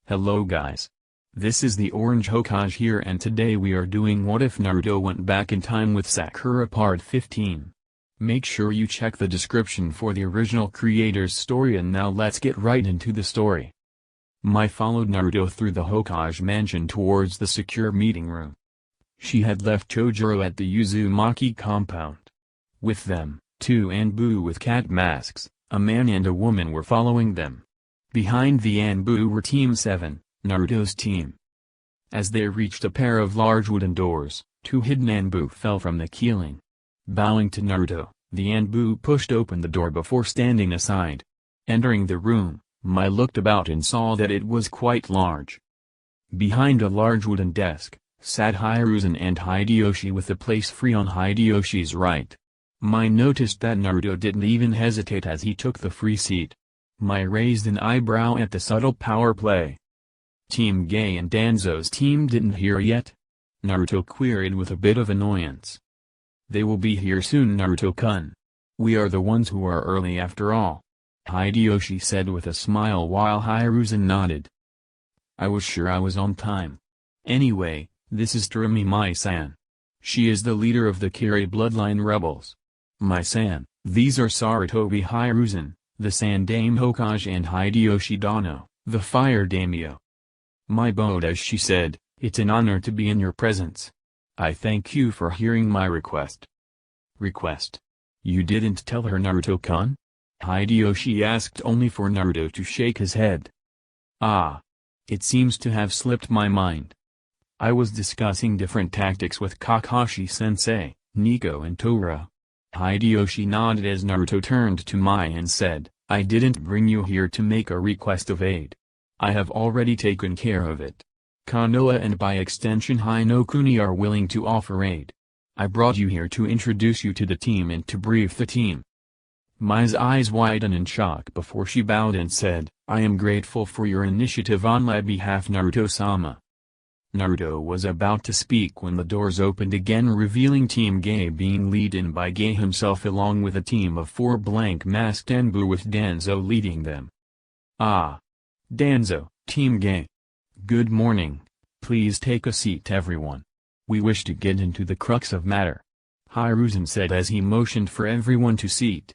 Hello guys. This is the Orange Hokage here and today we are doing What If Naruto Went Back in Time with Sakura Part 15. Make sure you check the description for the original creator's story and now let's get right into the story. Mai followed Naruto through the Hokage mansion towards the secure meeting room. She had left Chojuro at the Uzumaki compound. With them, two Anbu with cat masks, a man and a woman were following them. Behind the Anbu were Team 7, Naruto's team. As they reached a pair of large wooden doors, two hidden Anbu fell from the ceiling. Bowing to Naruto, the Anbu pushed open the door before standing aside. Entering the room, Mai looked about and saw that it was quite large. Behind a large wooden desk, sat Hiruzen and Hideyoshi with the place free on Hideyoshi's right. Mai noticed that Naruto didn't even hesitate as he took the free seat. Mai raised an eyebrow at the subtle power play. Team Gai and Danzo's team didn't hear yet? Naruto queried with a bit of annoyance. They will be here soon, Naruto-kun. We are the ones who are early after all. Hideyoshi said with a smile while Hiruzen nodded. I was sure I was on time. Anyway, this is Terumi Mai-san. She is the leader of the Kiri bloodline rebels. Mai-san, these are Sarutobi Hiruzen, the Sandaime Hokage, and Hideyoshi Dano, the fire daimyo. Mai bowed as she said, it's an honor to be in your presence. I thank you for hearing my request. Request? You didn't tell her, Naruto-kun? Hideyoshi asked, only for Naruto to shake his head. Ah. It seems to have slipped my mind. I was discussing different tactics with Kakashi-sensei, Nico and Tora. Hideyoshi nodded as Naruto turned to Mai and said, I didn't bring you here to make a request of aid. I have already taken care of it. Konoha and by extension Hinokuni are willing to offer aid. I brought you here to introduce you to the team and to brief the team. Mai's eyes widened in shock before she bowed and said, I am grateful for your initiative on my behalf, Naruto-sama. Naruto was about to speak when the doors opened again, revealing Team Gai being led in by Gai himself along with a team of 4 blank-masked Anbu with Danzo leading them. Ah. Danzo, Team Gai. Good morning, please take a seat everyone. We wish to get into the crux of matter. Hiruzen said as he motioned for everyone to seat.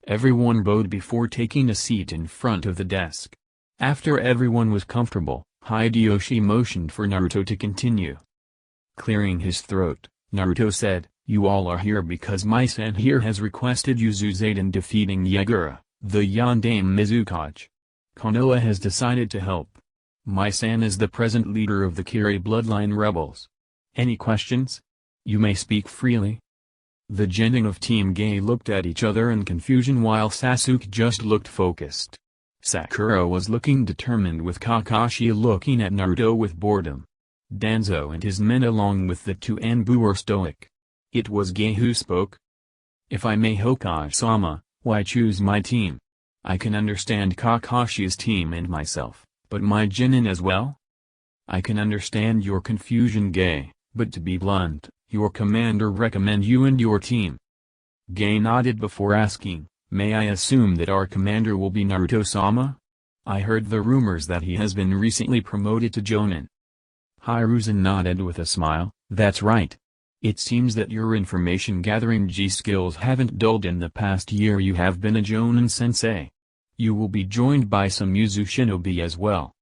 Everyone bowed before taking a seat in front of the desk. After everyone was comfortable, Hideyoshi motioned for Naruto to continue. Clearing his throat, Naruto said, you all are here because Mai-san here has requested Yuzu's aid in defeating Yagura, the Yondaime Mizukage. Konoha has decided to help. Mai-san is the present leader of the Kiri bloodline rebels. Any questions? You may speak freely. The genin of Team Gai looked at each other in confusion while Sasuke just looked focused. Sakura was looking determined with Kakashi looking at Naruto with boredom. Danzo and his men along with the 2 Anbu were stoic. It was Gai who spoke. If I may, Hokage-sama, why choose my team? I can understand Kakashi's team and myself, but my genin as well? I can understand your confusion, Gai, but to be blunt, your commander recommend you and your team. Gai nodded before asking, may I assume that our commander will be Naruto-sama? I heard the rumors that he has been recently promoted to Jonin. Hiruzen nodded with a smile, that's right. It seems that your information-gathering G-skills haven't dulled in the past year you have been a Jonin-sensei. You will be joined by some Yuzu shinobi as well.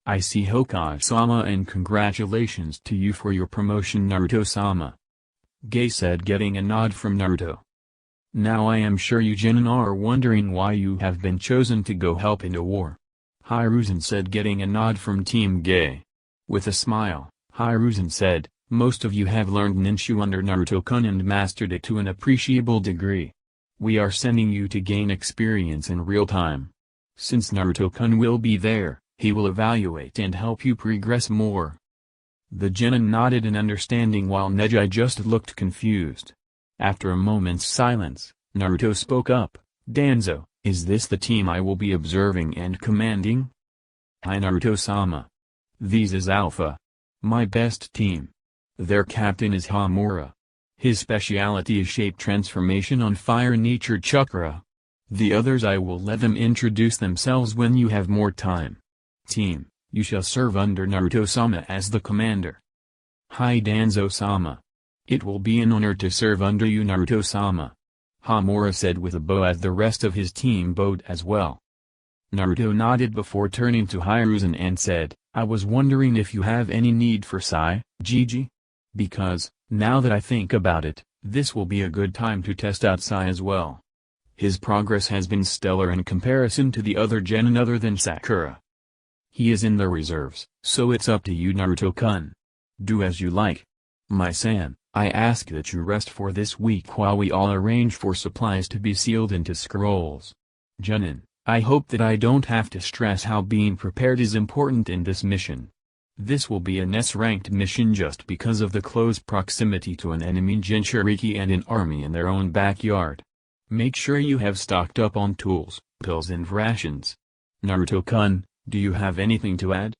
I see, Hokage-sama, and congratulations to you for your promotion, Naruto-sama. Gai said, getting a nod from Naruto. Now I am sure you genin are wondering why you have been chosen to go help in a war. Hiruzen said, getting a nod from Team Gai. With a smile, Hiruzen said, most of you have learned ninjutsu under Naruto-kun and mastered it to an appreciable degree. We are sending you to gain experience in real time. Since Naruto-kun will be there, he will evaluate and help you progress more. The genin nodded in understanding while Neji just looked confused. After a moment's silence, Naruto spoke up, Danzo, is this the team I will be observing and commanding? Hi Naruto-sama. This is Alpha. My best team. Their captain is Hamura. His speciality is shape transformation on fire nature chakra. The others I will let them introduce themselves when you have more time. Team, You shall serve under Naruto-sama as the commander. Hi Danzo-sama. It will be an honor to serve under you Naruto-sama. Hamura said with a bow as the rest of his team bowed as well. Naruto nodded before turning to Hiruzen and said, I was wondering if you have any need for Sai, Gigi? Because, now that I think about it, this will be a good time to test out Sai as well. His progress has been stellar in comparison to the other genin other than Sakura. He is in the reserves, so it's up to you Naruto-kun. Do as you like. My san, I ask that you rest for this week while we all arrange for supplies to be sealed into scrolls. Genin, I hope that I don't have to stress how being prepared is important in this mission. This will be an S-ranked mission just because of the close proximity to an enemy Jinchuriki and an army in their own backyard. Make sure you have stocked up on tools, pills and rations. Naruto-kun, do you have anything to add?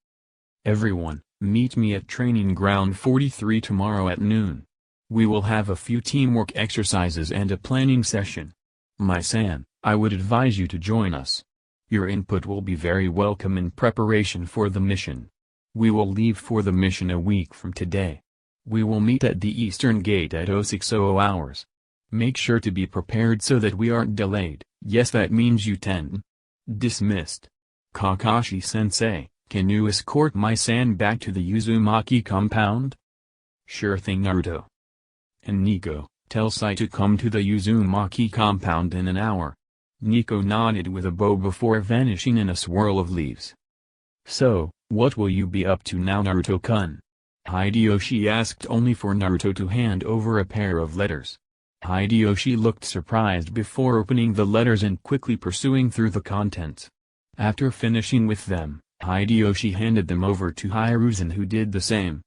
Everyone, meet me at Training Ground 43 tomorrow at noon. We will have a few teamwork exercises and a planning session. My san, I would advise you to join us. Your input will be very welcome in preparation for the mission. We will leave for the mission a week from today. We will meet at the Eastern Gate at 0600 hours. Make sure to be prepared so that we aren't delayed. Yes, that means you 10. Dismissed. Kakashi-sensei, can you escort my san back to the Uzumaki compound? Sure thing Naruto. And Nico, tell Sai to come to the Uzumaki compound in an hour. Nico nodded with a bow before vanishing in a swirl of leaves. So, what will you be up to now Naruto-kun? Hideyoshi asked only for Naruto to hand over a pair of letters. Hideyoshi looked surprised before opening the letters and quickly pursuing through the contents. After finishing with them, Hideyoshi handed them over to Hiruzen who did the same.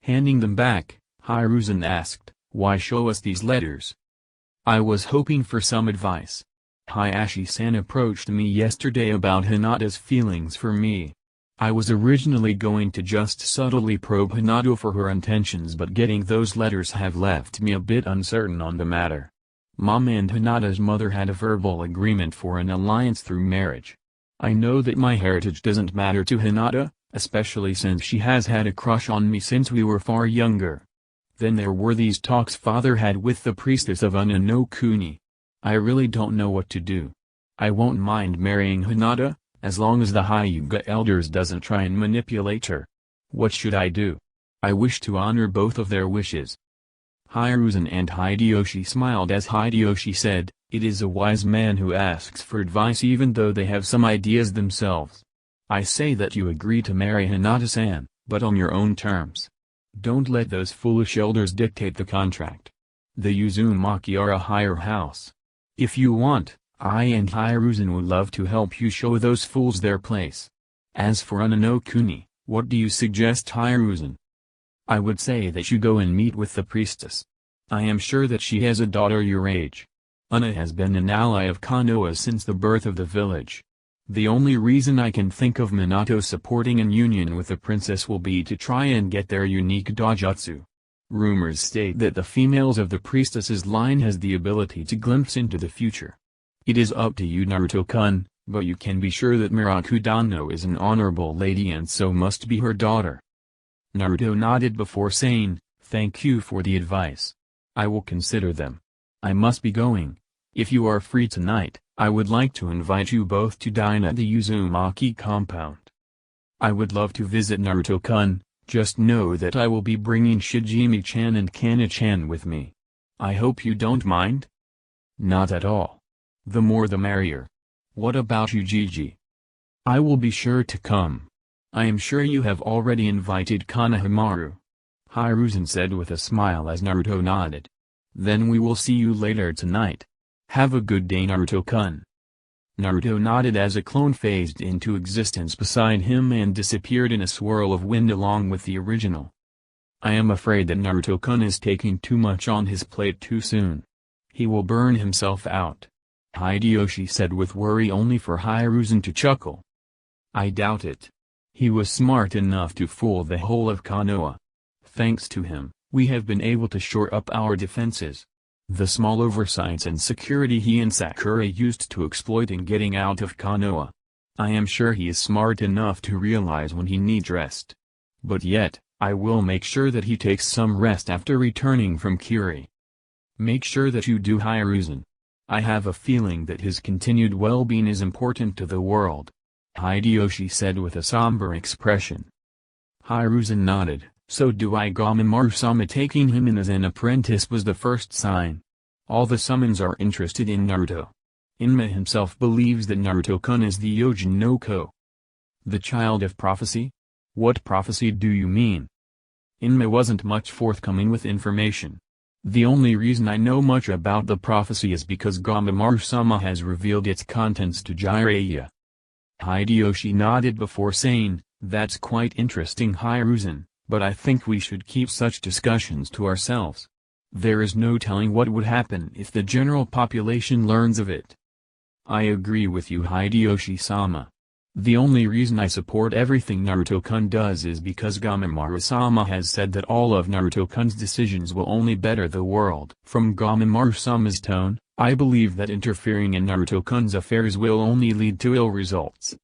Handing them back, Hiruzen asked, why show us these letters? I was hoping for some advice. Hayashi-san approached me yesterday about Hinata's feelings for me. I was originally going to just subtly probe Hinata for her intentions, but getting those letters have left me a bit uncertain on the matter. Mom and Hinata's mother had a verbal agreement for an alliance through marriage. I know that my heritage doesn't matter to Hinata, especially since she has had a crush on me since we were far younger. Then there were these talks father had with the priestess of Una no Kuni. I really don't know what to do. I won't mind marrying Hinata, as long as the Hyuga elders doesn't try and manipulate her. What should I do? I wish to honor both of their wishes. Hiruzen and Hideyoshi smiled as Hideyoshi said, it is a wise man who asks for advice even though they have some ideas themselves. I say that you agree to marry Hinata-san, but on your own terms. Don't let those foolish elders dictate the contract. The Uzumaki are a higher house. If you want, I and Hiruzen would love to help you show those fools their place. As for Una no Kuni, what do you suggest Hiruzen? I would say that you go and meet with the priestess. I am sure that she has a daughter your age. Una has been an ally of Konoha since the birth of the village. The only reason I can think of Minato supporting an union with the princess will be to try and get their unique dojutsu. Rumors state that the females of the priestess's line has the ability to glimpse into the future. It is up to you Naruto-kun, but you can be sure that Mirakudano is an honorable lady and so must be her daughter. Naruto nodded before saying, thank you for the advice. I will consider them. I must be going. If you are free tonight, I would like to invite you both to dine at the Uzumaki compound. I would love to visit Naruto-kun, just know that I will be bringing Shijimi-chan and Kana-chan with me. I hope you don't mind? Not at all. The more the merrier. What about you Gigi? I will be sure to come. I am sure you have already invited Konohamaru. Hiruzen said with a smile as Naruto nodded. Then we will see you later tonight. Have a good day Naruto-kun. Naruto nodded as a clone phased into existence beside him and disappeared in a swirl of wind along with the original. I am afraid that Naruto-kun is taking too much on his plate too soon. He will burn himself out. Hideyoshi said with worry only for Hiruzen to chuckle. I doubt it. He was smart enough to fool the whole of Konoha. Thanks to him, we have been able to shore up our defenses. The small oversights and security he and Sakura used to exploit in getting out of Konoha. I am sure he is smart enough to realize when he needs rest. But yet, I will make sure that he takes some rest after returning from Kiri. Make sure that you do, Hiruzen. I have a feeling that his continued well-being is important to the world, Hideyoshi said with a somber expression. Hiruzen nodded. So do I. Gamamaru-sama taking him in as an apprentice was the first sign. All the summons are interested in Naruto. Inma himself believes that Naruto-kun is the Yojin no Ko. The child of prophecy? What prophecy do you mean? Inma wasn't much forthcoming with information. The only reason I know much about the prophecy is because Gamamaru-sama has revealed its contents to Jiraiya. Hideyoshi nodded before saying, that's quite interesting, Hiruzen. But I think we should keep such discussions to ourselves. There is no telling what would happen if the general population learns of it. I agree with you, Hideyoshi-sama. The only reason I support everything Naruto-kun does is because Gamamaru-sama has said that all of Naruto-kun's decisions will only better the world. From Gamamaru-sama's tone, I believe that interfering in Naruto-kun's affairs will only lead to ill results.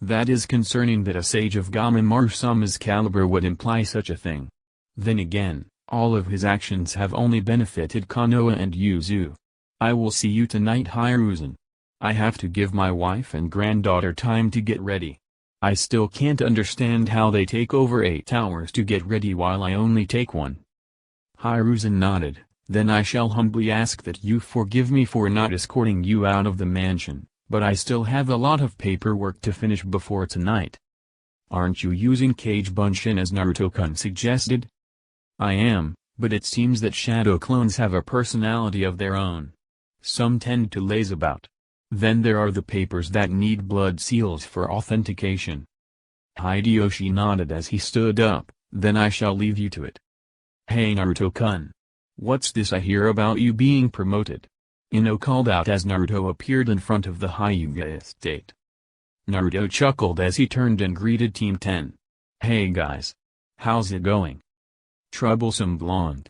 That is concerning that a sage of Gamamaru-sama's caliber would imply such a thing. Then again, all of his actions have only benefited Konoha and Yuzu. I will see you tonight, Hiruzen. I have to give my wife and granddaughter time to get ready. I still can't understand how they take over 8 hours to get ready while I only take 1. Hiruzen nodded. Then I shall humbly ask that you forgive me for not escorting you out of the mansion. But I still have a lot of paperwork to finish before tonight. Aren't you using Kage Bunshin as Naruto-kun suggested? I am, but it seems that shadow clones have a personality of their own. Some tend to laze about. Then there are the papers that need blood seals for authentication. Hideyoshi nodded as he stood up. Then I shall leave you to it. Hey Naruto-kun. What's this I hear about you being promoted? Ino called out as Naruto appeared in front of the Hyuga estate. Naruto chuckled as he turned and greeted Team 10. Hey guys. How's it going? Troublesome blonde.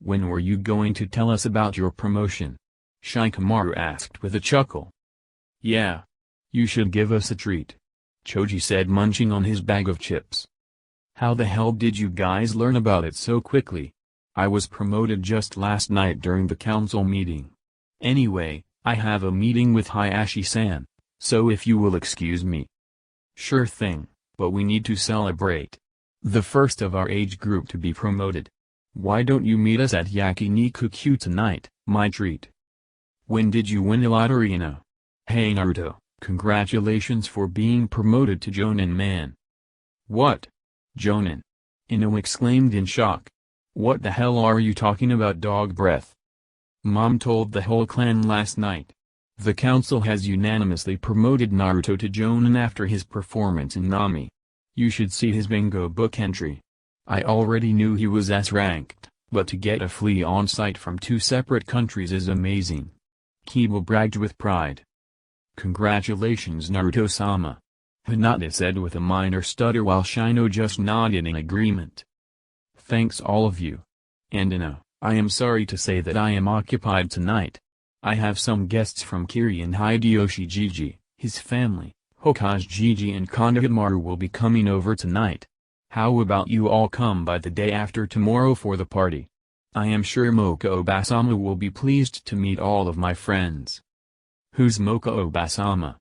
When were you going to tell us about your promotion? Shikamaru asked with a chuckle. Yeah. You should give us a treat. Choji said, munching on his bag of chips. How the hell did you guys learn about it so quickly? I was promoted just last night during the council meeting. Anyway, I have a meeting with Hayashi-san, so if you will excuse me. Sure thing, but we need to celebrate. The first of our age group to be promoted. Why don't you meet us at Yakiniku tonight, my treat? When did you win the lottery, Ino? Hey Naruto, congratulations for being promoted to Jonin man. What? Jonin? Ino exclaimed in shock. What the hell are you talking about, dog breath? Mom told the whole clan last night. The council has unanimously promoted Naruto to Jonin after his performance in Nami. You should see his bingo book entry. I already knew he was S-ranked, but to get a flea on site from 2 separate countries is amazing. Kiba bragged with pride. Congratulations Naruto-sama. Hinata said with a minor stutter while Shino just nodded in agreement. Thanks all of you. And Ino, I am sorry to say that I am occupied tonight. I have some guests from Kiri and Hideyoshi Jiji, his family, Hokage Jiji and Konohamaru will be coming over tonight. How about you all come by the day after tomorrow for the party? I am sure Moka Obasama will be pleased to meet all of my friends. Who's Moka Obasama?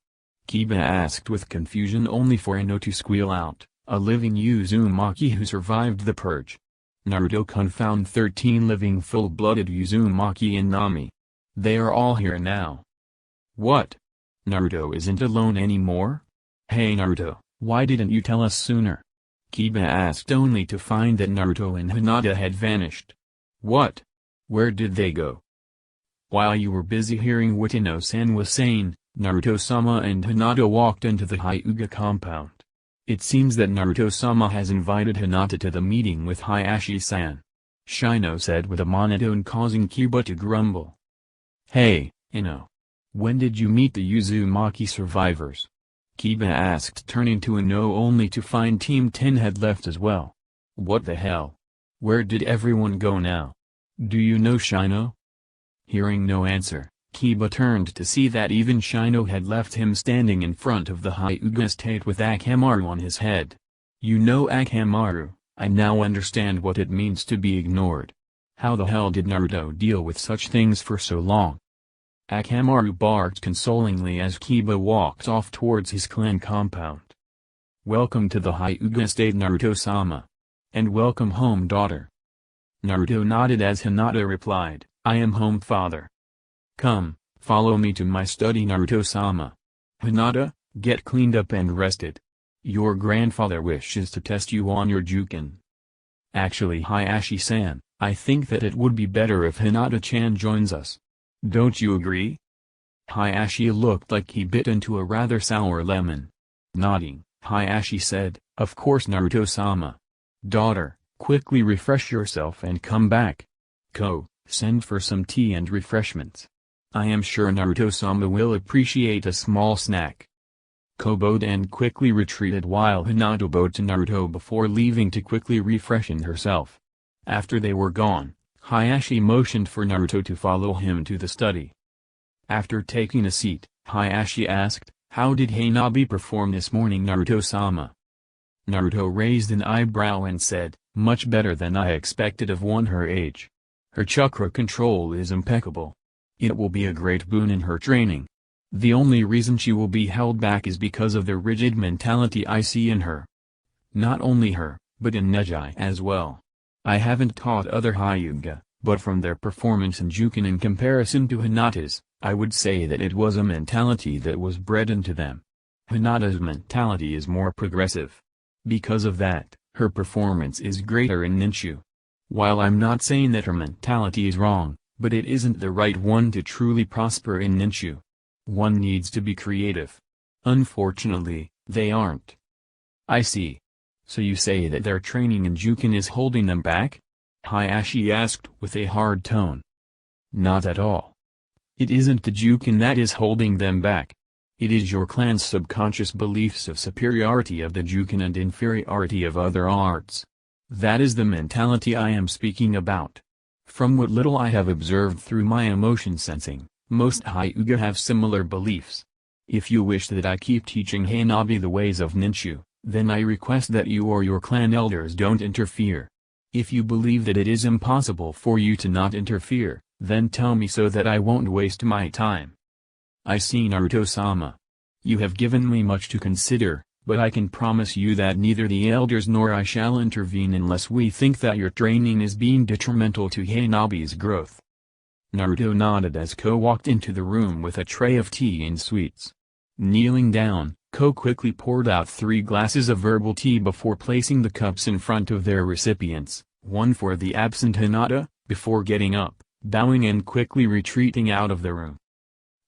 Kiba asked with confusion only for Ino to squeal out, a living Uzumaki who survived the purge. Naruto-kun found 13 living full-blooded Uzumaki in Nami. They are all here now. What? Naruto isn't alone anymore? Hey Naruto, why didn't you tell us sooner? Kiba asked only to find that Naruto and Hinata had vanished. What? Where did they go? While you were busy hearing what Ino-san was saying, Naruto-sama and Hinata walked into the Hyuga compound. It seems that Naruto-sama has invited Hinata to the meeting with Hayashi-san. Shino said with a monotone causing Kiba to grumble. Hey, Ino. When did you meet the Uzumaki survivors? Kiba asked turning to Ino only to find Team 10 had left as well. What the hell? Where did everyone go now? Do you know Shino? Hearing no answer, Kiba turned to see that even Shino had left him standing in front of the Hyuga estate with Akamaru on his head. You know Akamaru, I now understand what it means to be ignored. How the hell did Naruto deal with such things for so long? Akamaru barked consolingly as Kiba walked off towards his clan compound. Welcome to the Hyuga estate, Naruto-sama. And welcome home, daughter. Naruto nodded as Hinata replied, I am home, father. Come, follow me to my study, Naruto-sama. Hinata, get cleaned up and rested. Your grandfather wishes to test you on your Juken. Actually, Hayashi-san, I think that it would be better if Hinata-chan joins us. Don't you agree? Hayashi looked like he bit into a rather sour lemon. Nodding, Hayashi said, of course, Naruto-sama. Daughter, quickly refresh yourself and come back. Ko, send for some tea and refreshments. I am sure Naruto-sama will appreciate a small snack. Ko bowed and quickly retreated while Hinata bowed to Naruto before leaving to quickly refreshen herself. After they were gone, Hayashi motioned for Naruto to follow him to the study. After taking a seat, Hayashi asked, how did Hanabi perform this morning, Naruto-sama? Naruto raised an eyebrow and said, much better than I expected of one her age. Her chakra control is impeccable. It will be a great boon in her training. The only reason she will be held back is because of the rigid mentality I see in her. Not only her, but in Neji as well. I haven't taught other Hyuga, but from their performance in Juken in comparison to Hinata's, I would say that it was a mentality that was bred into them. Hinata's mentality is more progressive. Because of that, her performance is greater in Ninshu. While I'm not saying that her mentality is wrong, but it isn't the right one to truly prosper in Ninshu. One needs to be creative. Unfortunately, they aren't. I see. So you say that their training in Juken is holding them back? Hayashi asked with a hard tone. Not at all. It isn't the Juken that is holding them back. It is your clan's subconscious beliefs of superiority of the Juken and inferiority of other arts. That is the mentality I am speaking about. From what little I have observed through my emotion sensing, most Hyuga have similar beliefs. If you wish that I keep teaching Hanabi the ways of Ninshu, then I request that you or your clan elders don't interfere. If you believe that it is impossible for you to not interfere, then tell me so that I won't waste my time. I see, Naruto-sama. You have given me much to consider, but I can promise you that neither the elders nor I shall intervene unless we think that your training is being detrimental to Hanabi's growth. Naruto nodded as Ko walked into the room with a tray of tea and sweets. Kneeling down, Ko quickly poured out 3 glasses of herbal tea before placing the cups in front of their recipients, one for the absent Hinata, before getting up, bowing and quickly retreating out of the room.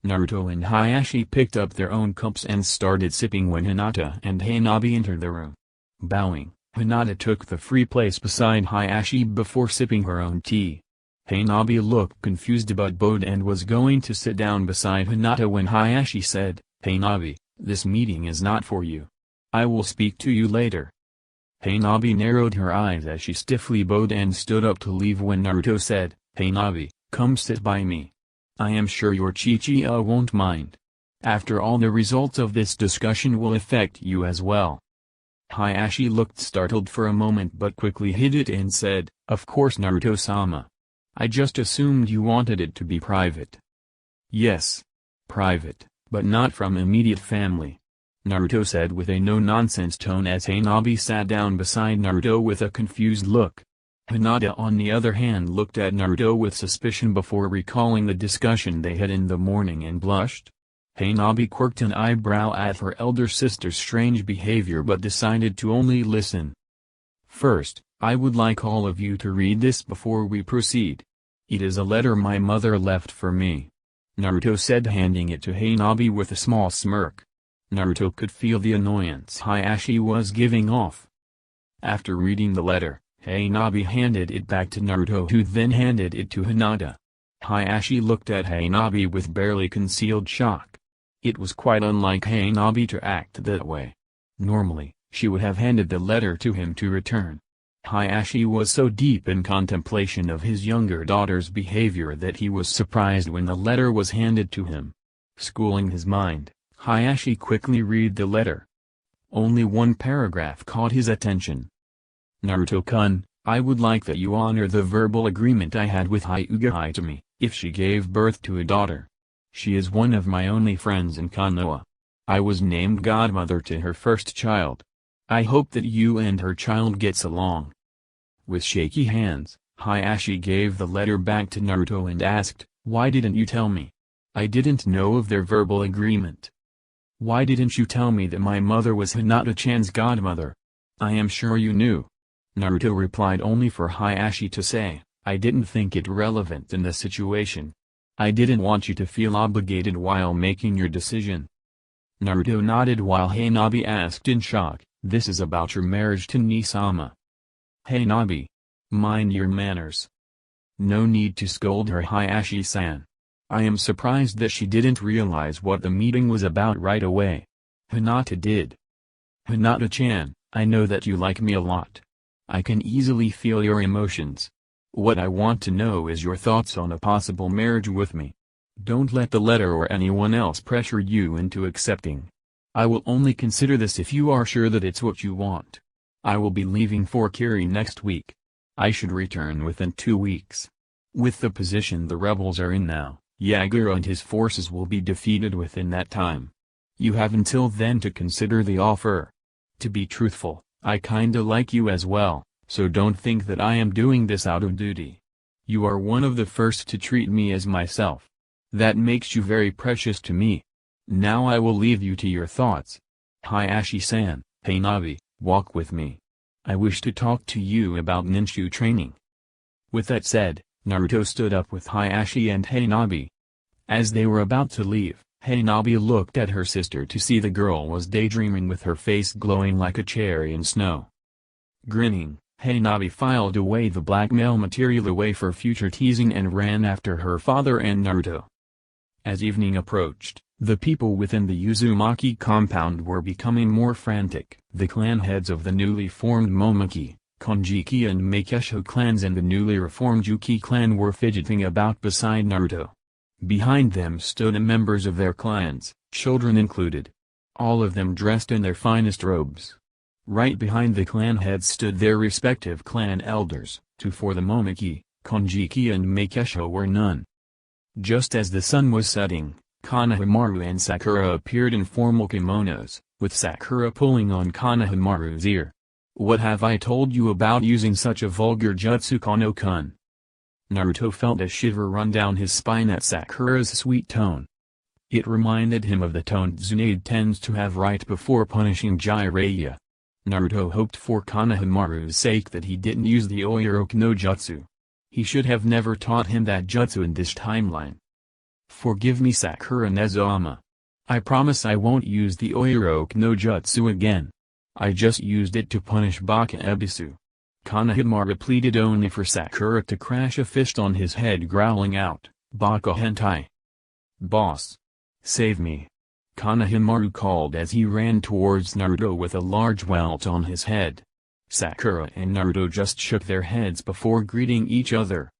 Naruto and Hayashi picked up their own cups and started sipping when Hinata and Hanabi entered the room. Bowing, Hinata took the free place beside Hayashi before sipping her own tea. Hanabi looked confused but bowed and was going to sit down beside Hinata when Hayashi said, Hanabi, this meeting is not for you. I will speak to you later. Hanabi narrowed her eyes as she stiffly bowed and stood up to leave when Naruto said, Hanabi, come sit by me. I am sure your Chichiya won't mind. After all, the results of this discussion will affect you as well. Hayashi looked startled for a moment but quickly hid it and said, of course, Naruto-sama. I just assumed you wanted it to be private. Yes. Private, but not from immediate family. Naruto said with a no-nonsense tone as Hanabi sat down beside Naruto with a confused look. Hinata on the other hand looked at Naruto with suspicion before recalling the discussion they had in the morning and blushed. Hanabi quirked an eyebrow at her elder sister's strange behavior but decided to only listen. First, I would like all of you to read this before we proceed. It is a letter my mother left for me. Naruto said, handing it to Hanabi with a small smirk. Naruto could feel the annoyance Hayashi was giving off. After reading the letter, Hanabi handed it back to Naruto, who then handed it to Hinata. Hayashi looked at Hanabi with barely concealed shock. It was quite unlike Hanabi to act that way. Normally, she would have handed the letter to him to return. Hayashi was so deep in contemplation of his younger daughter's behavior that he was surprised when the letter was handed to him. Schooling his mind, Hayashi quickly read the letter. Only one paragraph caught his attention. Naruto-kun, I would like that you honor the verbal agreement I had with Hyuga Hitami, if she gave birth to a daughter. She is one of my only friends in Konoha. I was named godmother to her first child. I hope that you and her child gets along. With shaky hands, Hayashi gave the letter back to Naruto and asked, why didn't you tell me? I didn't know of their verbal agreement. Why didn't you tell me that my mother was Hinata-chan's godmother? I am sure you knew. Naruto replied only for Hayashi to say, I didn't think it relevant in the situation. I didn't want you to feel obligated while making your decision. Naruto nodded while Hanabi asked in shock, this is about your marriage to Nisama. Hanabi. Mind your manners. No need to scold her, Hayashi-san. I am surprised that she didn't realize what the meeting was about right away. Hinata did. Hinata-chan, I know that you like me a lot. I can easily feel your emotions. What I want to know is your thoughts on a possible marriage with me. Don't let the letter or anyone else pressure you into accepting. I will only consider this if you are sure that it's what you want. I will be leaving for Kiri next week. I should return within 2 weeks. With the position the rebels are in now, Yagura and his forces will be defeated within that time. You have until then to consider the offer. To be truthful, I kinda like you as well, so don't think that I am doing this out of duty. You are one of the first to treat me as myself. That makes you very precious to me. Now I will leave you to your thoughts. Hayashi-san, Hanabi, walk with me. I wish to talk to you about ninjutsu training. With that said, Naruto stood up with Hayashi and Hanabi. As they were about to leave, Hanabi looked at her sister to see the girl was daydreaming with her face glowing like a cherry in snow. Grinning, Hanabi filed away the blackmail material away for future teasing and ran after her father and Naruto. As evening approached, the people within the Uzumaki compound were becoming more frantic. The clan heads of the newly formed Momaki, Konjiki and Meikesho clans and the newly reformed Yuki clan were fidgeting about beside Naruto. Behind them stood the members of their clans, children included. All of them dressed in their finest robes. Right behind the clan heads stood their respective clan elders, two for the Momaki, Konjiki and Meikesho were none. Just as the sun was setting, Konohamaru and Sakura appeared in formal kimonos, with Sakura pulling on Konohamaru's ear. What have I told you about using such a vulgar jutsu, Kono-kun? Naruto felt a shiver run down his spine at Sakura's sweet tone. It reminded him of the tone Tsunade tends to have right before punishing Jiraiya. Naruto hoped for Konohamaru's sake that he didn't use the Oiroku no Jutsu. He should have never taught him that jutsu in this timeline. Forgive me, Sakura Nezama. I promise I won't use the Oiroku no Jutsu again. I just used it to punish Baka Ebisu. Konohamaru pleaded only for Sakura to crash a fist on his head, growling out, Baka hentai. Boss. Save me. Konohamaru called as he ran towards Naruto with a large welt on his head. Sakura and Naruto just shook their heads before greeting each other.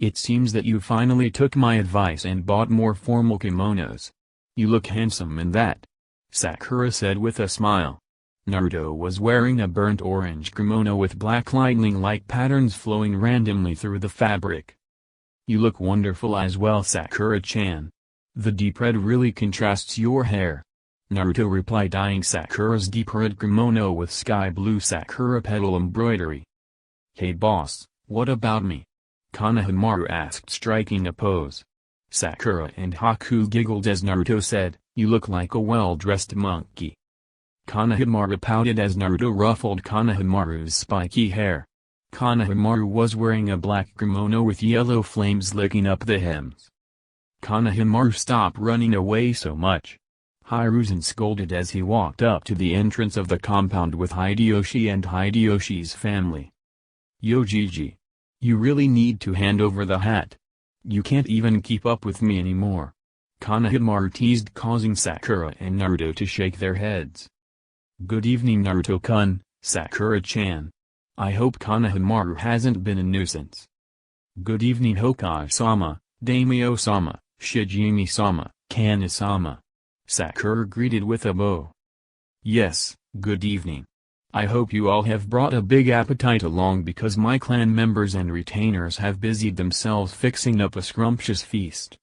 It seems that you finally took my advice and bought more formal kimonos. You look handsome in that. Sakura said with a smile. Naruto was wearing a burnt orange kimono with black lightning-like patterns flowing randomly through the fabric. You look wonderful as well, Sakura-chan. The deep red really contrasts your hair. Naruto replied, eyeing Sakura's deep red kimono with sky blue Sakura petal embroidery. Hey boss, what about me? Konohamaru asked, striking a pose. Sakura and Haku giggled as Naruto said, you look like a well-dressed monkey. Konohamaru pouted as Naruto ruffled Konohamaru's spiky hair. Konohamaru was wearing a black kimono with yellow flames licking up the hems. Konohamaru, stop running away so much. Hiruzen scolded as he walked up to the entrance of the compound with Hideyoshi and Hideyoshi's family. Yojiji. You really need to hand over the hat. You can't even keep up with me anymore. Konohamaru teased, causing Sakura and Naruto to shake their heads. Good evening, Naruto-kun, Sakura-chan. I hope Konohamaru hasn't been a nuisance. Good evening Hokage-sama, Daimyo-sama, Shijimi-sama, Kana-sama. Sakura greeted with a bow. Yes, good evening. I hope you all have brought a big appetite along because my clan members and retainers have busied themselves fixing up a scrumptious feast.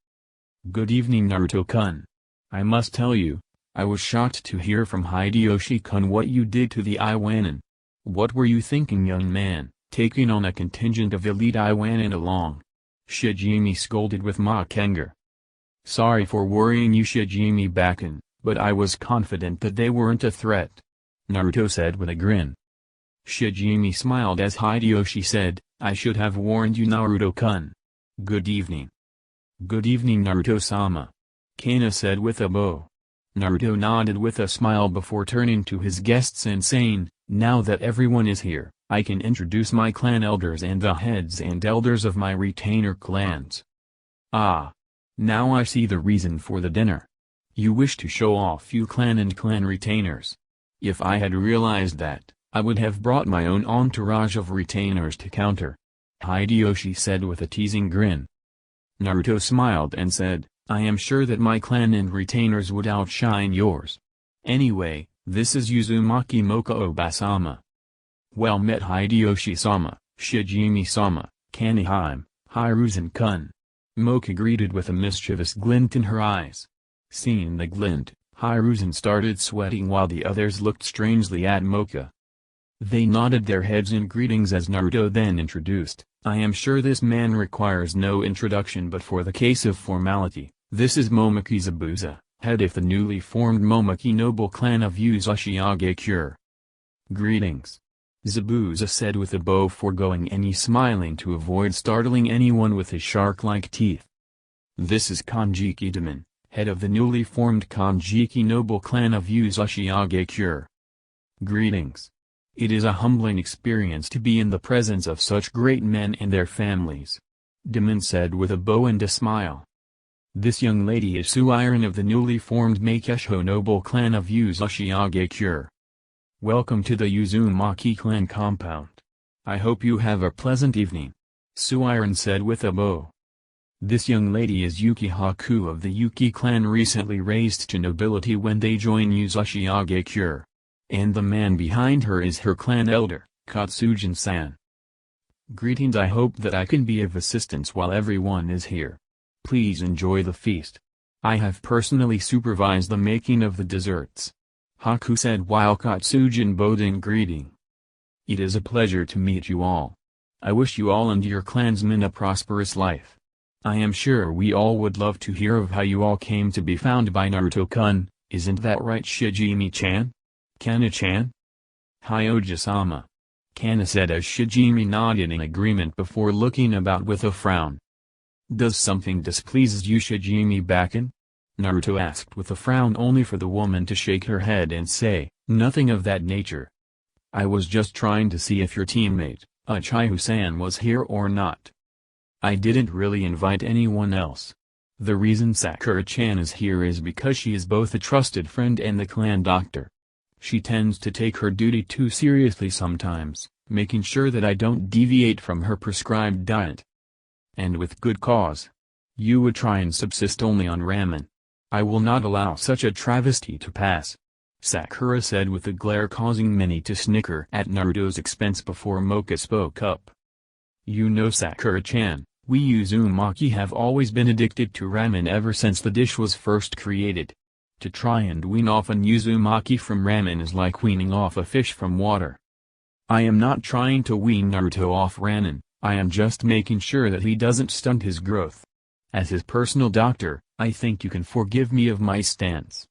Good evening Naruto-kun. I must tell you, I was shocked to hear from Hideyoshi-kun what you did to the Iwanin. What were you thinking, young man, taking on a contingent of elite Iwanin along? Shijimi scolded with mock anger. Sorry for worrying you Shijimi-bakken, but I was confident that they weren't a threat. Naruto said with a grin. Shijimi smiled as Hideyoshi said, I should have warned you Naruto-kun. Good evening. Good evening Naruto-sama. Kana said with a bow. Naruto nodded with a smile before turning to his guests and saying, now that everyone is here, I can introduce my clan elders and the heads and elders of my retainer clans. Ah. Now I see the reason for the dinner. You wish to show off you clan and clan retainers. If I had realized that, I would have brought my own entourage of retainers to counter. Hideyoshi said with a teasing grin. Naruto smiled and said, I am sure that my clan and retainers would outshine yours. Anyway, this is Uzumaki Moka Obasama. Well met Hideyoshi-sama, Shijimi-sama, Kanehime, Hiruzen-kun. Moka greeted with a mischievous glint in her eyes. Seeing the glint, Hiruzen started sweating while the others looked strangely at Moka. They nodded their heads in greetings as Naruto then introduced, I am sure this man requires no introduction but for the case of formality, this is Momoki Zabuza, head of the newly formed Momoki noble clan of Uzumaki. Greetings. Zabuza said with a bow, foregoing any smiling to avoid startling anyone with his shark-like teeth. This is Kanjiki Daemon, head of the newly formed Kanjiki noble clan of Uzumaki. Greetings. It is a humbling experience to be in the presence of such great men and their families. Daemon said with a bow and a smile. This young lady is Suiron of the newly formed Meikesho noble clan of Uzumaki. Welcome to the Uzumaki clan compound. I hope you have a pleasant evening. Suiron said with a bow. This young lady is Yuki Haku of the Yuki clan, recently raised to nobility when they joined Uzumaki. And the man behind her is her clan elder, Katsujin-san. Greetings. I hope that I can be of assistance while everyone is here. Please enjoy the feast. I have personally supervised the making of the desserts. Haku said while Katsujin bowed in greeting. It is a pleasure to meet you all. I wish you all and your clansmen a prosperous life. I am sure we all would love to hear of how you all came to be found by Naruto-kun, isn't that right Shijimi-chan? Kana-chan? Hyoga-sama. Kana said as Shijimi nodded in agreement before looking about with a frown. Does something displease you Shijimi-bakken? Naruto asked with a frown, only for the woman to shake her head and say, nothing of that nature. I was just trying to see if your teammate, Uchiha-san, was here or not. I didn't really invite anyone else. The reason Sakura-chan is here is because she is both a trusted friend and the clan doctor. She tends to take her duty too seriously sometimes, making sure that I don't deviate from her prescribed diet. And with good cause. You would try and subsist only on ramen. I will not allow such a travesty to pass. Sakura said with a glare, causing many to snicker at Naruto's expense before Moka spoke up. You know Sakura-chan, we Uzumaki have always been addicted to ramen ever since the dish was first created. To try and wean off an Uzumaki from ramen is like weaning off a fish from water. I am not trying to wean Naruto off ramen, I am just making sure that he doesn't stunt his growth. As his personal doctor, I think you can forgive me of my stance.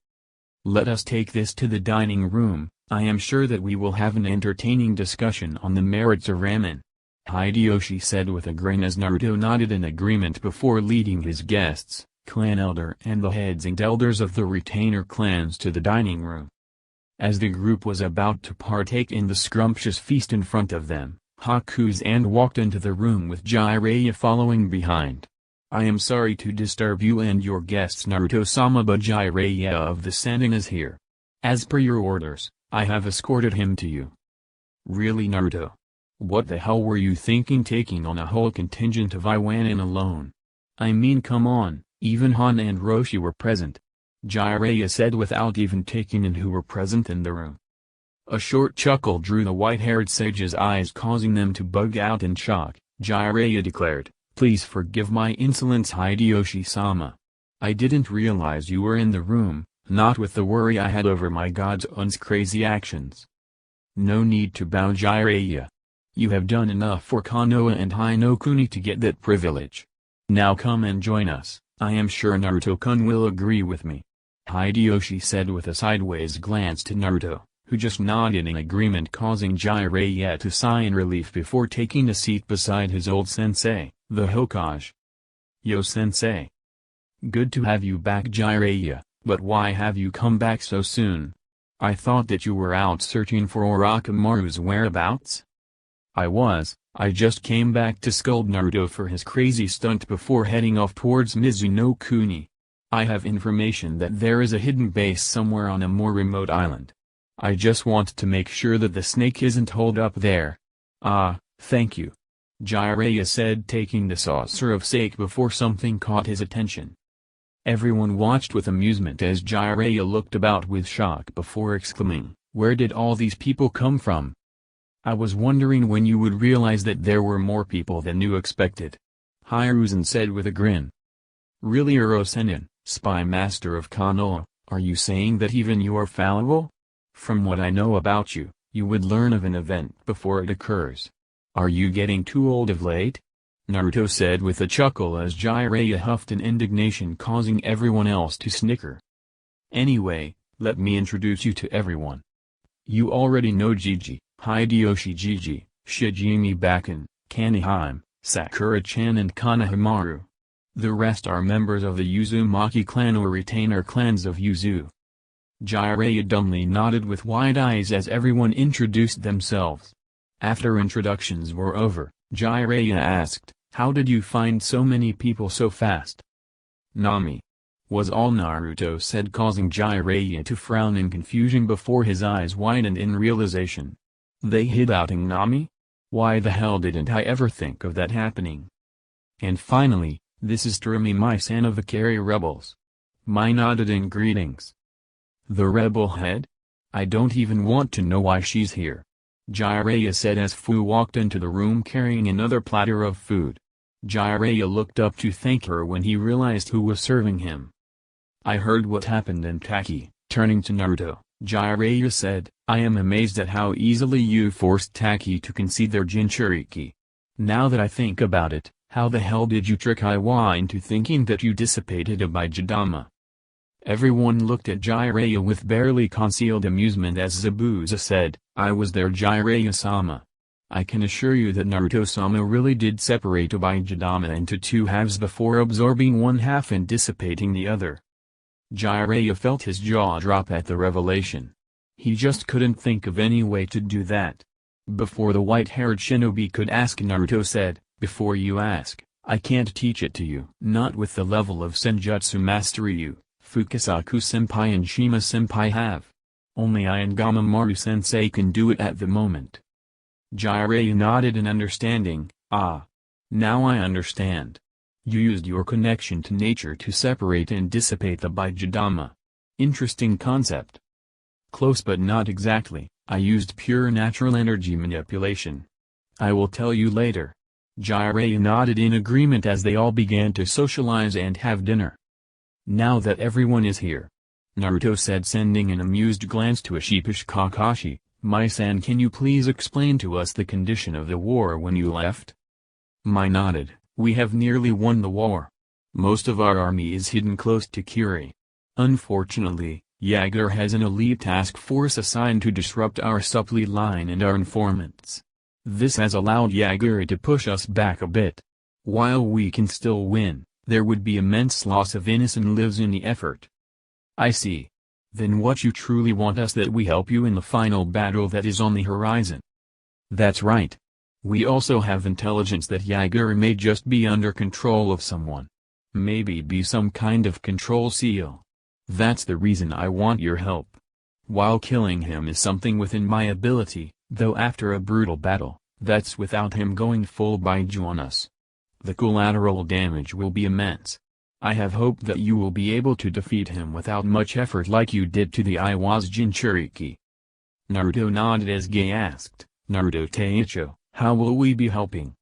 Let us take this to the dining room, I am sure that we will have an entertaining discussion on the merits of ramen. Hideyoshi said with a grin as Naruto nodded in agreement before leading his guests, clan elder and the heads and elders of the retainer clans to the dining room. As the group was about to partake in the scrumptious feast in front of them, Haku-san walked into the room with Jiraiya following behind. I am sorry to disturb you and your guests Naruto-sama, but Jiraiya of the Sannin is here. As per your orders, I have escorted him to you. Really Naruto? What the hell were you thinking taking on a whole contingent of Iwanin alone? I mean come on, even Hana and Roshi were present. Jiraiya said without even taking in who were present in the room. A short chuckle drew the white-haired sage's eyes, causing them to bug out in shock. Jiraiya declared, "Please forgive my insolence, Hideyoshi-sama. I didn't realize you were in the room, not with the worry I had over my godson's crazy actions." "No need to bow, Jiraiya. You have done enough for Konoha and Hinokuni to get that privilege. Now come and join us, I am sure Naruto-kun will agree with me," Hideyoshi said with a sideways glance to Naruto, who just nodded in agreement, causing Jiraiya to sigh in relief before taking a seat beside his old sensei, the Hokage. "Yo sensei. Good to have you back, Jiraiya, but why have you come back so soon? I thought that you were out searching for Orochimaru's whereabouts?" I just came back to scold Naruto for his crazy stunt before heading off towards Mizuno-Kuni. I have information that there is a hidden base somewhere on a more remote island. I just want to make sure that the snake isn't holed up there." "Ah, thank you," Jiraiya said, taking the saucer of sake before something caught his attention. Everyone watched with amusement as Jiraiya looked about with shock before exclaiming, "Where did all these people come from? I was wondering when you would realize that there were more people than you expected," Hiruzen said with a grin. "Really, Uro-sennin, spy master of Konoha, are you saying that even you are fallible? From what I know about you, you would learn of an event before it occurs. Are you getting too old of late?" Naruto said with a chuckle as Jiraiya huffed in indignation, causing everyone else to snicker. "Anyway, let me introduce you to everyone. You already know Jiji, Hideyoshi Jiji, Shijimi Bakken, Kanehime, Sakura-chan and Konohamaru. The rest are members of the Uzumaki clan or retainer clans of Uzu." Jiraiya dumbly nodded with wide eyes as everyone introduced themselves. After introductions were over, Jiraiya asked, "How did you find so many people so fast?" "Nami," was all Naruto said, causing Jiraiya to frown in confusion before his eyes widened in realization. They hid outing Nami? Why the hell didn't I ever think of that happening? And finally, "This is Terumi, my son of the Kiri rebels." Mai nodded in greetings. "The rebel head? I don't even want to know why she's here," Jiraiya said as Fu walked into the room carrying another platter of food. Jiraiya looked up to thank her when he realized who was serving him. "I heard what happened in Taki," turning to Naruto, Jiraiya said, "I am amazed at how easily you forced Taki to concede their Jinchuriki. Now that I think about it, how the hell did you trick Iwa into thinking that you dissipated a Bijūdama?" Everyone looked at Jiraiya with barely concealed amusement as Zabuza said, "I was there, Jiraiya-sama. I can assure you that Naruto-sama really did separate a Bijūdama into two halves before absorbing one half and dissipating the other." Jiraiya felt his jaw drop at the revelation. He just couldn't think of any way to do that. Before the white-haired shinobi could ask, Naruto said, "Before you ask, I can't teach it to you." Not with the level of Senjutsu mastery you, Fukasaku-senpai and Shima-senpai have. Only I and Gamamaru-sensei can do it at the moment. Jiraiya nodded in understanding. "Ah. Now I understand. You used your connection to nature to separate and dissipate the Bijūdama. Interesting concept." "Close but not exactly. I used pure natural energy manipulation. I will tell you later." Jiraiya nodded in agreement as they all began to socialize and have dinner. "Now that everyone is here," Naruto said, sending an amused glance to a sheepish Kakashi, "My san, can you please explain to us the condition of the war when you left?" Mai nodded. "We have nearly won the war. Most of our army is hidden close to Kiri. Unfortunately, Jaeger has an elite task force assigned to disrupt our supply line and our informants. This has allowed Jaeger to push us back a bit. While we can still win, there would be immense loss of innocent lives in the effort." "I see. Then what you truly want us that we help you in the final battle that is on the horizon?" "That's right. We also have intelligence that Jaeger may just be under control of someone. Maybe be some kind of control seal. That's the reason I want your help. While killing him is something within my ability, though after a brutal battle, That's without him going full Bijū on us. The collateral damage will be immense. I have hope that you will be able to defeat him without much effort like you did to the Iwa's Jinchuriki. Naruto nodded as Gai asked, Naruto Teicho, how will we be helping?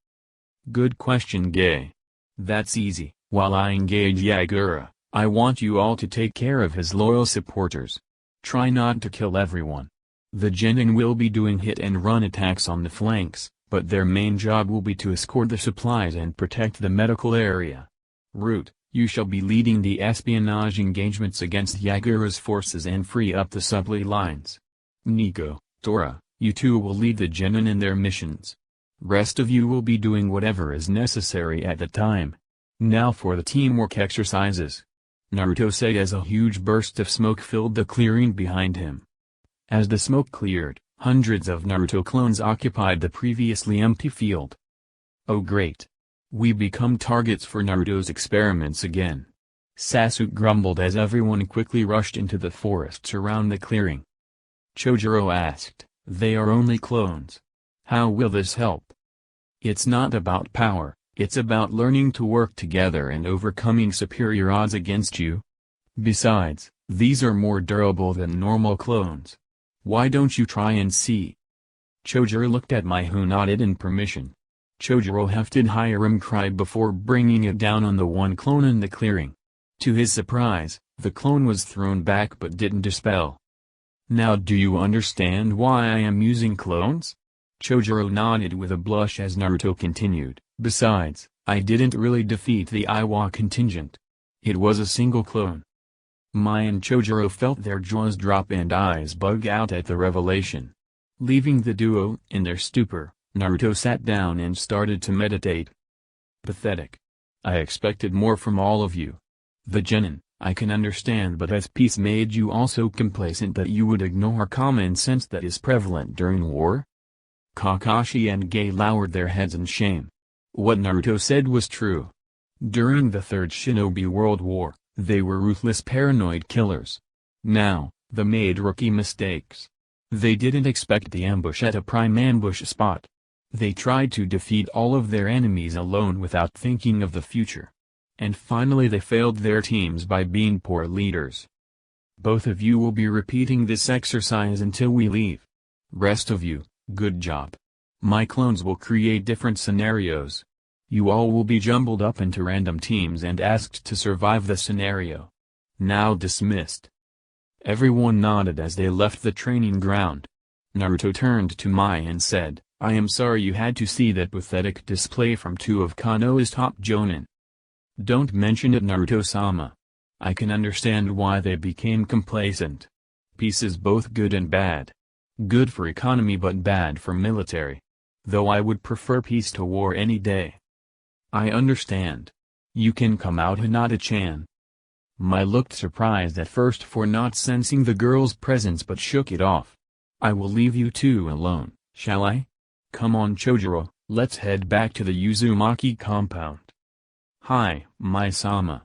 Good question, Gai. That's easy. While I engage Yagura, I want you all to take care of his loyal supporters. Try not to kill everyone. The genin will be doing hit-and-run attacks on the flanks, but their main job will be to escort the supplies and protect the medical area. Root, you shall be leading the espionage engagements against Yagura's forces and free up the supply lines. Nico, Tora, you two will lead the genin in their missions. Rest of you will be doing whatever is necessary at the time. Now for the teamwork exercises. Naruto said as a huge burst of smoke filled the clearing behind him. As the smoke cleared, hundreds of Naruto clones occupied the previously empty field. Oh great! We become targets for Naruto's experiments again. Sasuke grumbled as everyone quickly rushed into the forests around the clearing. Chojuro asked, they are only clones. How will this help? It's not about power, it's about learning to work together and overcoming superior odds against you. Besides, these are more durable than normal clones. Why don't you try and see? Chojuro looked at me who nodded in permission. Chojuro hefted Hiram cry before bringing it down on the one clone in the clearing. To his surprise, the clone was thrown back but didn't dispel. Now do you understand why I am using clones? Chojuro nodded with a blush as Naruto continued, besides, I didn't really defeat the Iwa contingent. It was a single clone. Mai and Chojuro felt their jaws drop and eyes bug out at the revelation. Leaving the duo in their stupor, Naruto sat down and started to meditate. Pathetic. I expected more from all of you. The genin, I can understand, but has peace made you all so complacent that you would ignore common sense that is prevalent during war? Kakashi and Gai lowered their heads in shame. What Naruto said was true. During the Third Shinobi World War, they were ruthless paranoid killers. Now, they made rookie mistakes. They didn't expect the ambush at a prime ambush spot. They tried to defeat all of their enemies alone without thinking of the future. And finally they failed their teams by being poor leaders. Both of you will be repeating this exercise until we leave. Rest of you, good job. My clones will create different scenarios. You all will be jumbled up into random teams and asked to survive the scenario. Now dismissed. Everyone nodded as they left the training ground. Naruto turned to Mai and said, I am sorry you had to see that pathetic display from two of Konoha's top jonin. Don't mention it, Naruto-sama. I can understand why they became complacent. Peace is both good and bad. Good for economy but bad for military. Though I would prefer peace to war any day. I understand. You can come out, Hinata-chan. Mai looked surprised at first for not sensing the girl's presence but shook it off. I will leave you two alone, shall I? Come on Chojuro, let's head back to the Uzumaki compound. Hi, Mai-sama.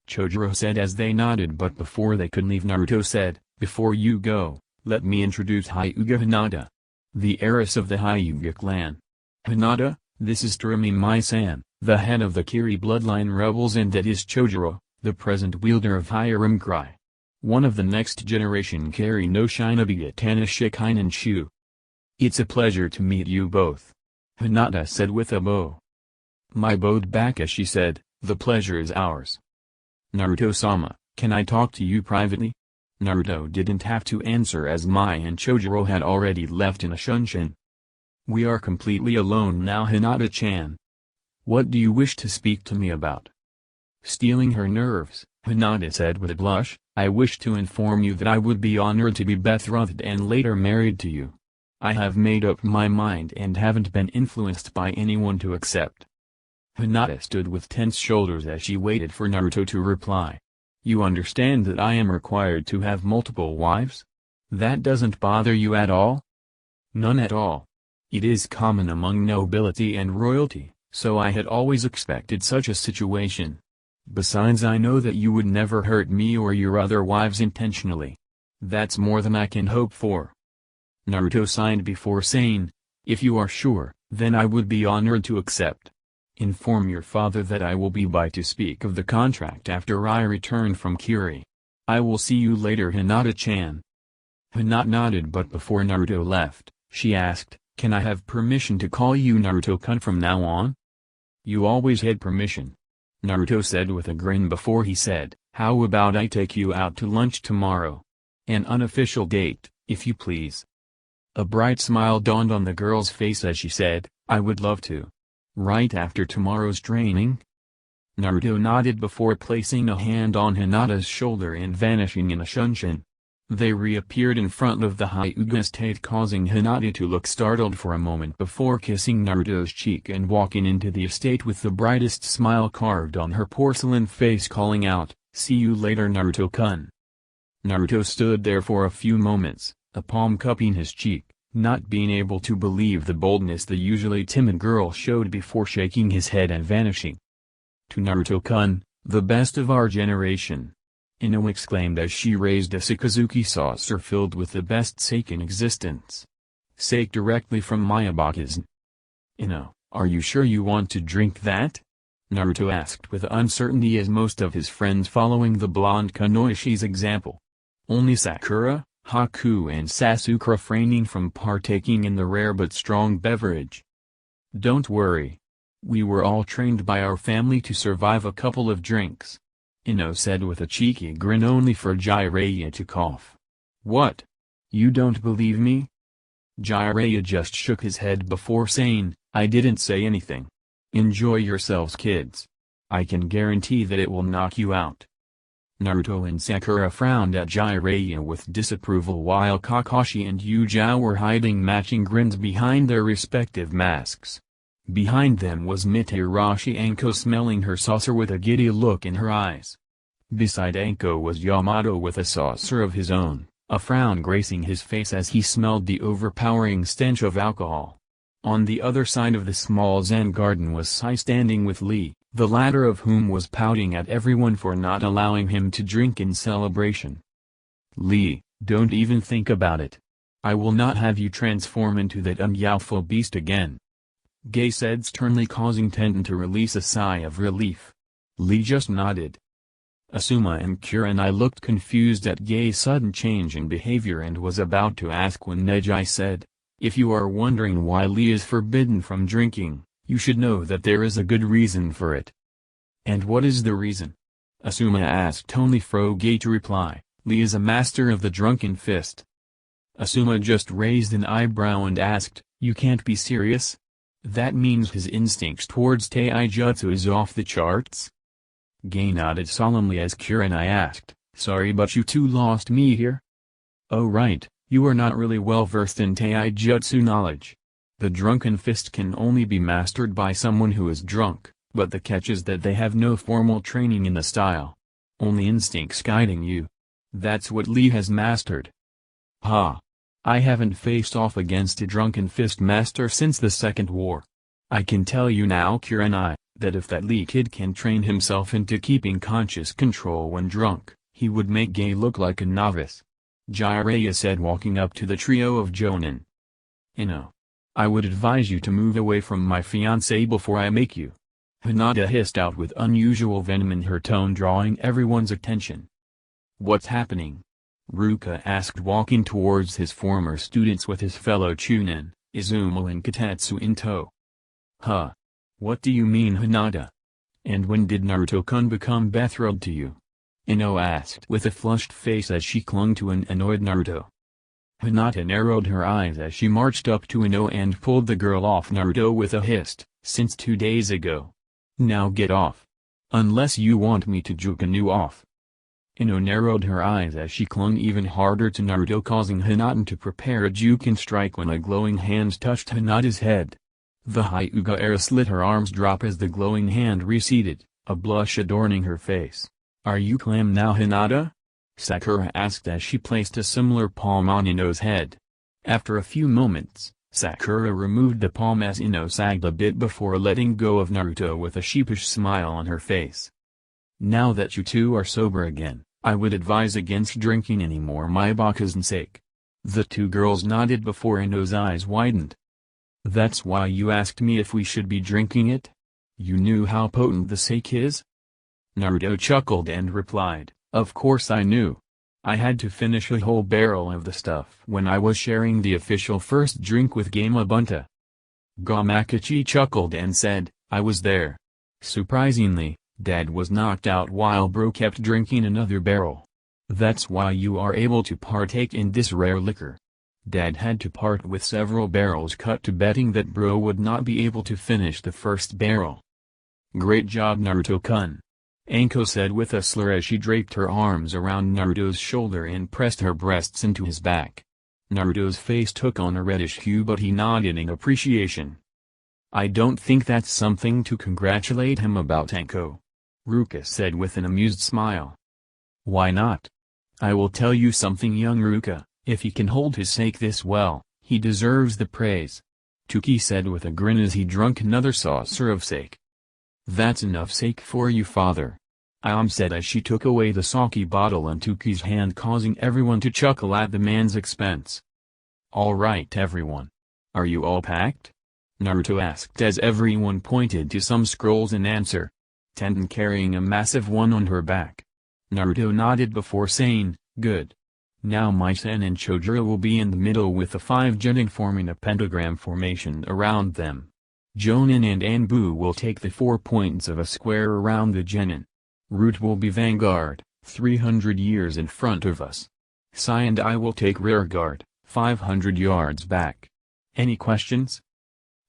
Chojuro said as they nodded, but before they could leave Naruto said, before you go, let me introduce Hyuga Hinata. The heiress of the Hyuga clan. Hinata, this is Turami Mai-san, the head of the Kiri bloodline rebels, and that is Chojuro, the present wielder of Hiram Cry. One of the next generation Kiri no Shinobi Atana Shikainen Shu. It's a pleasure to meet you both. Hinata said with a bow. Mai bowed back as she said, the pleasure is ours. Naruto-sama, can I talk to you privately? Naruto didn't have to answer as Mai and Chojuro had already left in a shunshin. We are completely alone now, Hinata-chan. What do you wish to speak to me about? Stealing her nerves, Hinata said with a blush, I wish to inform you that I would be honored to be betrothed and later married to you. I have made up my mind and haven't been influenced by anyone to accept. Hinata stood with tense shoulders as she waited for Naruto to reply. You understand that I am required to have multiple wives? That doesn't bother you at all? None at all. It is common among nobility and royalty, so I had always expected such a situation. Besides, I know that you would never hurt me or your other wives intentionally. That's more than I can hope for. Naruto sighed before saying, if you are sure, Then I would be honored to accept. Inform your father that I will be by to speak of the contract after I return from Kiri. I will see you later, Hinata-chan. Hinata nodded, but before Naruto left, she asked, "Can I have permission to call you Naruto-kun from now on?" "You always had permission," Naruto said with a grin before he said, "How about I take you out to lunch tomorrow? An unofficial date, if you please." A bright smile dawned on the girl's face as she said, "I would love to. Right after tomorrow's training?" Naruto nodded before placing a hand on Hinata's shoulder and vanishing in a shunshin. They reappeared in front of the Hyuga estate, causing Hinata to look startled for a moment before kissing Naruto's cheek and walking into the estate with the brightest smile carved on her porcelain face, calling out, "See you later, Naruto-kun." Naruto stood there for a few moments, a palm cupping his cheek, not being able to believe the boldness the usually timid girl showed before shaking his head and vanishing. "To Naruto-kun, the best of our generation," Ino exclaimed as she raised a Sakazuki saucer filled with the best sake in existence. "Sake directly from Mayabaka's." "Ino, are you sure you want to drink that?" Naruto asked with uncertainty, as most of his friends following the blonde Kunoishi's example. Only Sakura, Haku and Sasuke refraining from partaking in the rare but strong beverage. "Don't worry. We were all trained by our family to survive a couple of drinks," Ino said with a cheeky grin only for Jiraiya to cough. "What? You don't believe me?" Jiraiya just shook his head before saying, "I didn't say anything. Enjoy yourselves, kids. I can guarantee that it will knock you out." Naruto and Sakura frowned at Jiraiya with disapproval, while Kakashi and Yuji were hiding matching grins behind their respective masks. Behind them was Mitarashi Anko, smelling her saucer with a giddy look in her eyes. Beside Anko was Yamato with a saucer of his own, a frown gracing his face as he smelled the overpowering stench of alcohol. On the other side of the small Zen garden was Sai, standing with Lee, the latter of whom was pouting at everyone for not allowing him to drink in celebration. "Lee, don't even think about it. I will not have you transform into that unyauful beast again," Gai said sternly, causing Tenten to release a sigh of relief. Lee just nodded. Asuma and Kurenai looked confused at Gai's sudden change in behavior and was about to ask when Neji said, "If you are wondering why Lee is forbidden from drinking, you should know that there is a good reason for it." "And what is the reason?" Asuma asked, only for Gai to reply, "Lee is a master of the drunken fist." Asuma just raised an eyebrow and asked, "You can't be serious? That means his instincts towards taijutsu is off the charts?" Gai nodded solemnly as Kurenai asked, "Sorry, but you two lost me here?" "Oh right, you are not really well versed in taijutsu knowledge. The drunken fist can only be mastered by someone who is drunk, but the catch is that they have no formal training in the style. Only instincts guiding you. That's what Lee has mastered." "Ha! I haven't faced off against a drunken fist master since the Second War. I can tell you now, Kurenai, that if that Lee kid can train himself into keeping conscious control when drunk, he would make Gai look like a novice," Jiraiya said, walking up to the trio of Jonin. "Ino, I would advise you to move away from my fiancé before I make you," Hinata hissed out with unusual venom in her tone, drawing everyone's attention. "What's happening?" Ruka asked, walking towards his former students with his fellow Chunin, Izumo and Katetsu in tow. "Huh? What do you mean, Hinata? And when did Naruto-kun become betrothed to you?" Ino asked with a flushed face as she clung to an annoyed Naruto. Hinata narrowed her eyes as she marched up to Ino and pulled the girl off Naruto with a hiss, "Since 2 days ago. Now get off. Unless you want me to juke you off." Ino narrowed her eyes as she clung even harder to Naruto, causing Hinata to prepare a juken strike when a glowing hand touched Hinata's head. The Hyuga era slit her arms drop as the glowing hand receded, a blush adorning her face. "Are you calm now, Hinata?" Sakura asked as she placed a similar palm on Ino's head. After a few moments, Sakura removed the palm as Ino sagged a bit before letting go of Naruto with a sheepish smile on her face. "Now that you two are sober again, I would advise against drinking anymore, my Baka's sake." The two girls nodded before Ino's eyes widened. That's why you asked me if we should be drinking it? You knew how potent the sake is? Naruto chuckled and replied, of course I knew. I had to finish a whole barrel of the stuff when I was sharing the official first drink with Gamabunta. Gamakichi chuckled and said, I was there. Surprisingly, Dad was knocked out while Bro kept drinking another barrel. That's why you are able to partake in this rare liquor. Dad had to part with several barrels cut to betting that Bro would not be able to finish the first barrel. Great job Naruto-kun. Anko said with a slur as she draped her arms around Naruto's shoulder and pressed her breasts into his back. Naruto's face took on a reddish hue but he nodded in appreciation. I don't think that's something to congratulate him about, Anko. Ruka said with an amused smile. Why not? I will tell you something, young Ruka, if he can hold his sake this well, he deserves the praise. Tuki said with a grin as he drank another saucer of sake. That's enough sake for you, father. Said as she took away the sake bottle in Tuki's hand, causing everyone to chuckle at the man's expense. Alright everyone. Are you all packed? Naruto asked as everyone pointed to some scrolls in answer. Tenten carrying a massive one on her back. Naruto nodded before saying, good. Now Mai-san and Chojuro will be in the middle with the 5 genin forming a pentagram formation around them. Jonin and Anbu will take the 4 points of a square around the genin. Root will be vanguard, 300 years in front of us. Sai and I will take rear guard, 500 yards back. Any questions?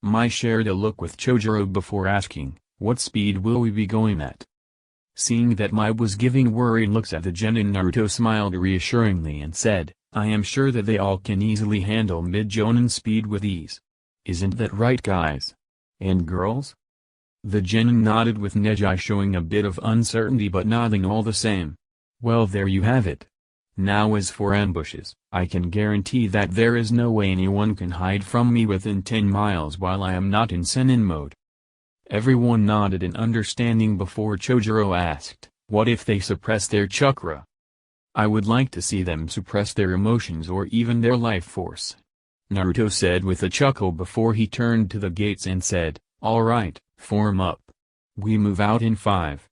Mai shared a look with Chojuro before asking, what speed will we be going at? Seeing that Mai was giving worried looks at the genin, Naruto smiled reassuringly and said, I am sure that they all can easily handle mid-jonin speed with ease. Isn't that right, guys? And girls? The genin nodded with Neji showing a bit of uncertainty but nodding all the same. Well, there you have it. Now as for ambushes, I can guarantee that there is no way anyone can hide from me within 10 miles while I am not in Senin mode. Everyone nodded in understanding before Chojuro asked, what if they suppress their chakra? I would like to see them suppress their emotions or even their life force. Naruto said with a chuckle before he turned to the gates and said, alright, form up. We move out in 5.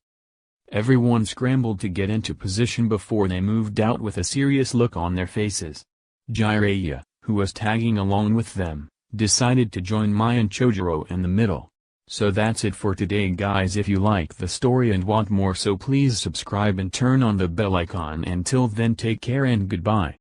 Everyone scrambled to get into position before they moved out with a serious look on their faces. Jiraiya, who was tagging along with them, decided to join Mai and Chojuro in the middle. So that's it for today, guys. If you like the story and want more, so please subscribe and turn on the bell icon. Until then, take care and goodbye.